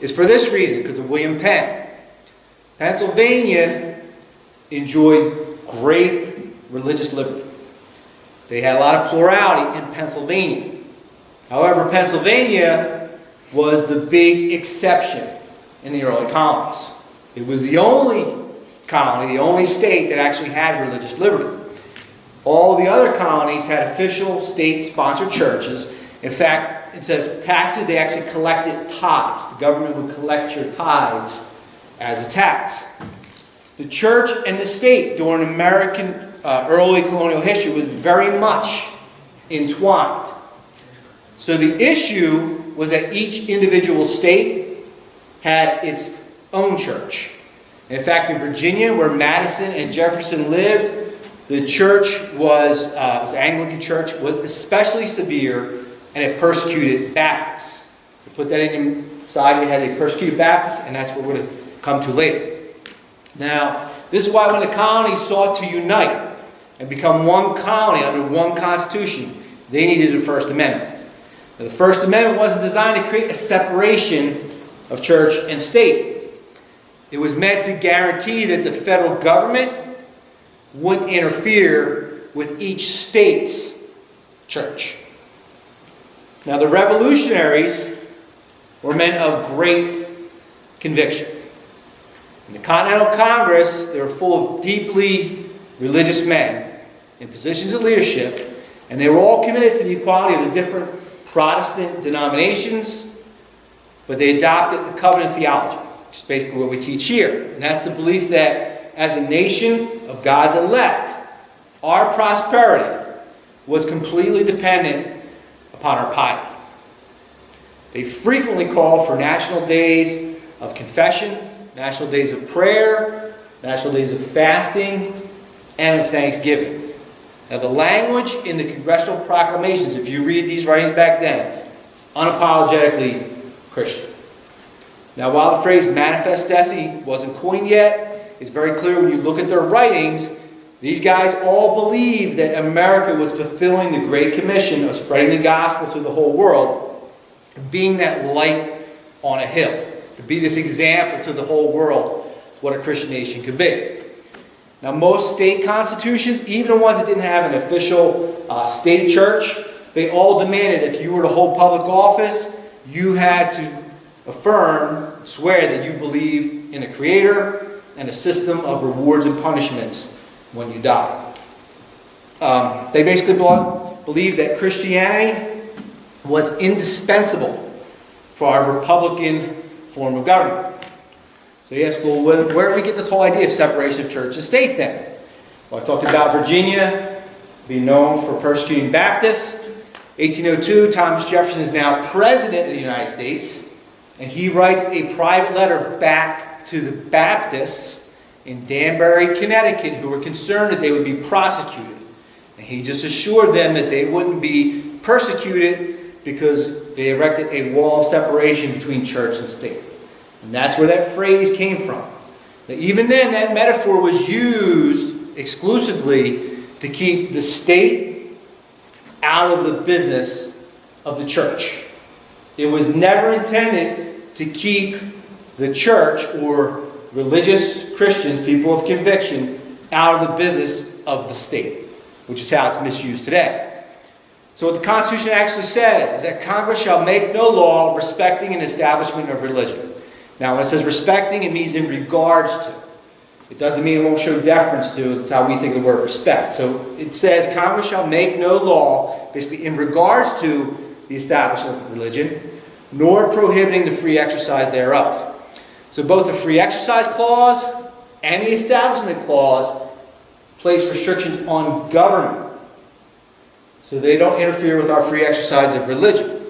is for this reason, because of William Penn. Pennsylvania enjoyed great religious liberty. They had a lot of plurality in Pennsylvania. However, Pennsylvania was the big exception in the early colonies. It was the only colony, the only state that actually had religious liberty. All the other colonies had official state-sponsored churches. In fact, instead of taxes, they actually collected tithes. The government would collect your tithes as a tax. The church and the state during American early colonial history was very much entwined. So the issue was that each individual state had its own church. In fact, in Virginia, where Madison and Jefferson lived, the church was Anglican church, was especially severe, and it persecuted Baptists. To put that in your side, you had a persecuted Baptists, and that's what we're going to come to later. Now, this is why when the colonies sought to unite and become one colony under one constitution, they needed a First Amendment. Now, the First Amendment wasn't designed to create a separation of church and state. It was meant to guarantee that the federal government wouldn't interfere with each state's church. Now, the revolutionaries were men of great conviction. In the Continental Congress, they were full of deeply religious men in positions of leadership, and they were all committed to the equality of the different Protestant denominations, but they adopted the covenant theology, which is basically what we teach here. And that's the belief that as a nation of God's elect, our prosperity was completely dependent upon our piety. They frequently called for national days of confession, national days of prayer, national days of fasting, and of thanksgiving. Now, the language in the congressional proclamations, if you read these writings back then, it's unapologetically Christian. Now, while the phrase manifest destiny wasn't coined yet, it's very clear when you look at their writings, these guys all believed that America was fulfilling the Great Commission of spreading the gospel to the whole world, and being that light on a hill, to be this example to the whole world of what a Christian nation could be. Now, most state constitutions, even the ones that didn't have an official state church, they all demanded if you were to hold public office, you had to affirm, swear that you believed in a creator and a system of rewards and punishments when you die. They basically believed that Christianity was indispensable for our Republican form of government. So you ask, well, where do we get this whole idea of separation of church and state then? Well, I talked about Virginia being known for persecuting Baptists. 1802, Thomas Jefferson is now President of the United States, and he writes a private letter back to the Baptists in Danbury, Connecticut, who were concerned that they would be prosecuted. And he just assured them that they wouldn't be persecuted because they erected a wall of separation between church and state. And that's where that phrase came from. That even then, that metaphor was used exclusively to keep the state out of the business of the church. It was never intended to keep the church or religious Christians, people of conviction, out of the business of the state, which is how it's misused today. So what the Constitution actually says is that Congress shall make no law respecting an establishment of religion. Now, when it says respecting, it means in regards to. It doesn't mean it won't show deference to. It's how we think of the word respect. So it says Congress shall make no law, basically in regards to the establishment of religion, nor prohibiting the free exercise thereof. So both the free exercise clause and the establishment clause place restrictions on government. So they don't interfere with our free exercise of religion.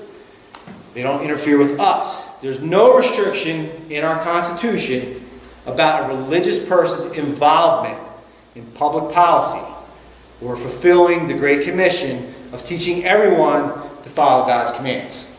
They don't interfere with us. There's no restriction in our Constitution about a religious person's involvement in public policy or fulfilling the Great Commission of teaching everyone to follow God's commands.